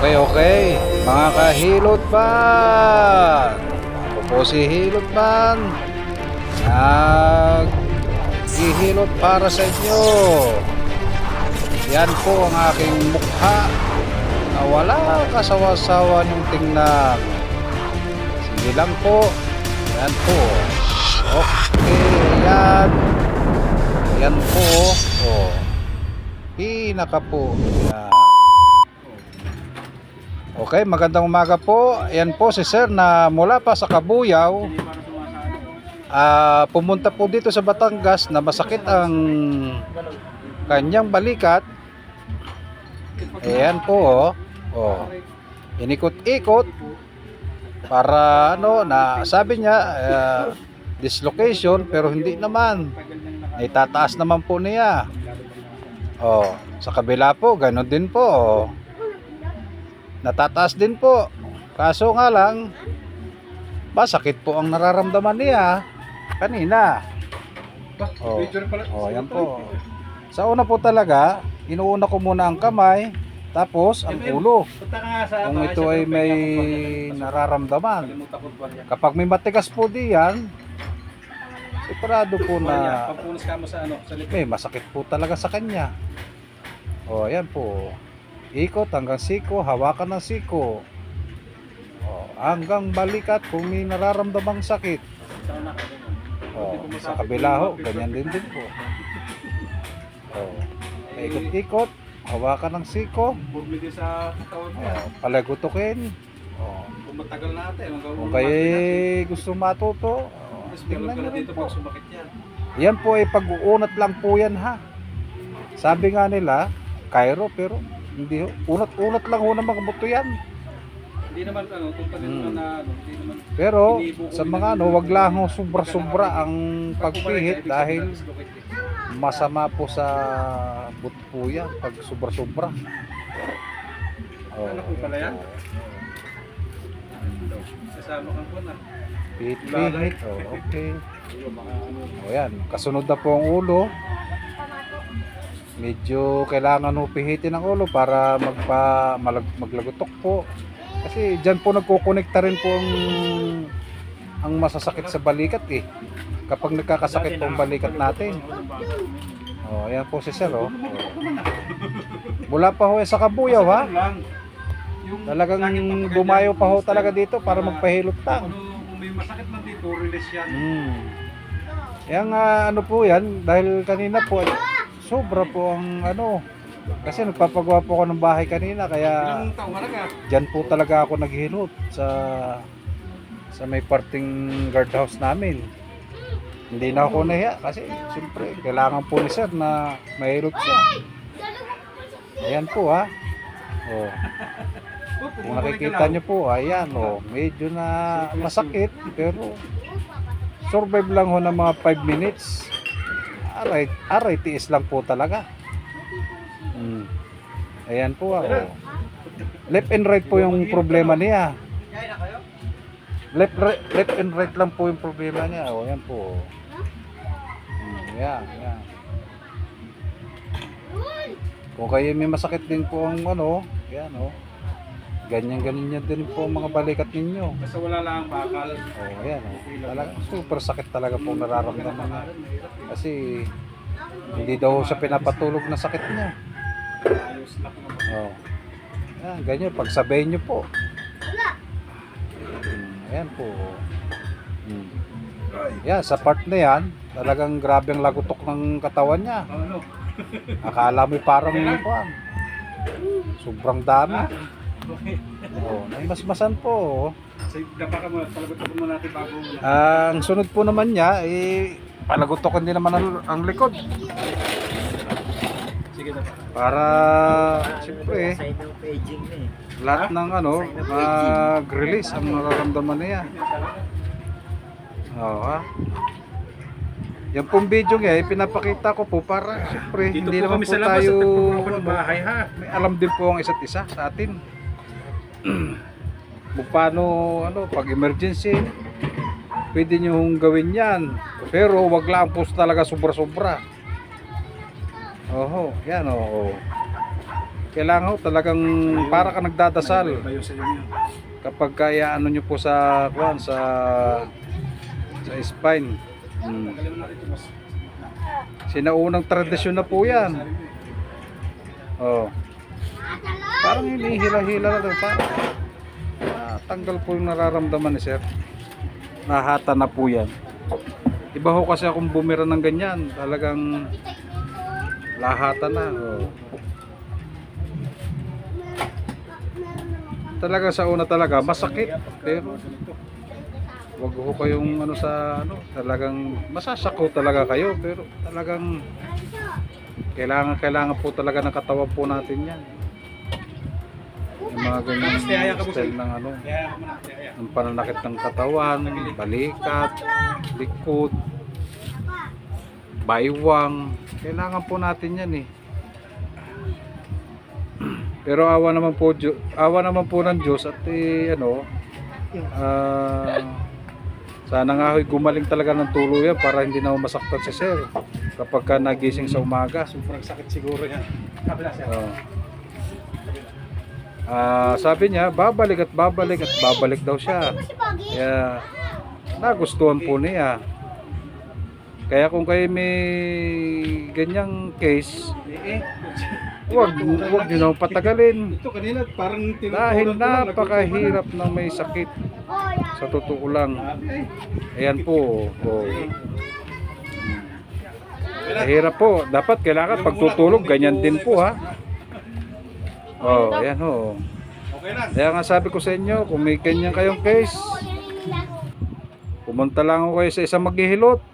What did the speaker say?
Okay. Mga kahilot ban. Ako po si Hilot Ban. Naghihilot para sa inyo. Yan po ang aking mukha na wala kasawa-sawa niyong tingnan. Sige lang po. Yan po. Okay. Yan. Yan po. Oh. Pinaka po. Yan. Okay, magandang umaga po. Ayan po si Sir na mula pa sa Kabuyaw. Pumunta po dito sa Batangas na masakit ang kanyang balikat. Ayan po oh. Inikot-ikot para na sabi niya dislocation, pero hindi naman. Itataas naman po niya. Oh, sa kabila po ganoon din po. Natataas din po. Kaso nga lang, masakit po ang nararamdaman niya kanina. Yan po. Sa una po talaga, inuuna ko muna ang kamay, tapos ang ulo. Kung ito ay may nararamdaman. Kapag may matigas po diyan, sigurado po na may masakit po talaga sa kanya. Ayan po. Ikot hanggang siko, hawakan ng siko. Hanggang balikat kung may nararamdamang sakit. Sa kabila ho, ganyan din po. Ikot-ikot, hawakan ng siko. Palagutukin. Kung matagal natin, kung kayo gusto matuto, tingnan nyo rin po. Yan po ay pag-uunat lang po yan ha. Sabi nga nila, Cairo, pero hindi ho. Unat-unat lang ho ng mga buto yan. Hindi naman hindi naman. Pero sa mga wag lang ho sobra-sobra ang pagpihit dahil masama po sa buto po yan pag sobra-sobra. Ano po pala yan? Kasama kang po na. Pihit. Okay. Yan, kasunod na po ang ulo. Medyo kailangan pihitin ang ulo para maglagutok po. Kasi diyan po nagkokonekta rin po ang masasakit sa balikat eh. Kapag nagkakasakit po ang balikat natin. Ayan po si Sir Mula pa ho sa Kabuyaw ha. Talagang bumayo pa ho talaga dito para magpahilot lang. Kung may masakit man dito, release yan. Yang po yan dahil kanina po sobra po ang kasi nagpapagawa po ako ng bahay kanina kaya Ilang taong ka? dyan po talaga ako naghilot sa may parting guardhouse namin. Hindi na ako nahiya kasi siyempre kailangan po ni Sir na mahilot siya. Ayan po ha. Kung nakikita nyo po, ayan medyo na masakit pero survive lang ho ng mga 5 minutes. Aray, tiis lang po talaga. Ayan po left and right po yung problema niya. Left and right lang po yung problema niya. Ayan po. Yan. Kung kayo may masakit din po ang yan ganyan din po ang mga balikat ninyo. Basta wala lang ang bakal. Ayan talaga super sakit talaga po nararamdaman niya. Kasi hindi daw siya pinapatulog na sakit niya. Yan, ganyan pagsabayin niyo po. Ayan po. Yan, sa part na yan, talagang grabe ang lagutok ng katawan niya. Akala mo parang sobrang dami. Naimasmasan po. Dapa ka muna, palagutok mo natin bago muna. Ang sunod po naman niya, palagutokan din naman ang likod. Sige na. Para siyempre lahat ng mag-release ang nararamdaman niya. Yung pong video niya, pinapakita ko po para siyempre hindi naman po tayo bahay ha. may alam din po ang isa't isa sa atin. Kung paano pag emergency pwede nyo gawin yan, pero wag lang po talaga sobra-sobra. Yan kailangan ho talagang para ka nagdadasal. Bayo sa inyo. Kapag kaya ano nyo po sa kuan sa spine. Sinaunang tradisyon na po yan. Oh. Parang hinihila-hila na doon. Parang tanggal po yung nararamdaman ni sir. Nahata na po yan. Iba ho kasi akong bumira ng ganyan. Talagang lahata na. Oh. Talaga sa una talaga masakit. Pero wag ho kayong ano sa ano. Talagang masasako talaga kayo. Pero talagang kailangan po talaga ng katawan po natin yan. Yung mga ganyan style ng ano, ng pananakit ng katawan, balikat, likod, baywang, kailangan po natin yan eh. Pero awa naman po ng Diyos at ano, sana nga ho'y gumaling talaga ng tuluyan para hindi na masaktan si sir kapag ka nagising sa umaga. Sobrang sakit siguro yan. Kabila siya. Sabi niya, babalik daw siya. Kaya nagustuhan po niya. Kaya kung kayo may ganyang case, wag niyo na patagalin. Ito kanina parang Dahil napakahirap ng may sakit. Sa totoo lang. Ayan po. Oh. Mahirap po. Dapat kailangan pagtutulog ganyan din po ha. Oh, ayan ho. Okay lang. Kaya nga sabi ko sa inyo, kung may ganyan kayong case, pumunta lang ako kayo sa isang maghihilot.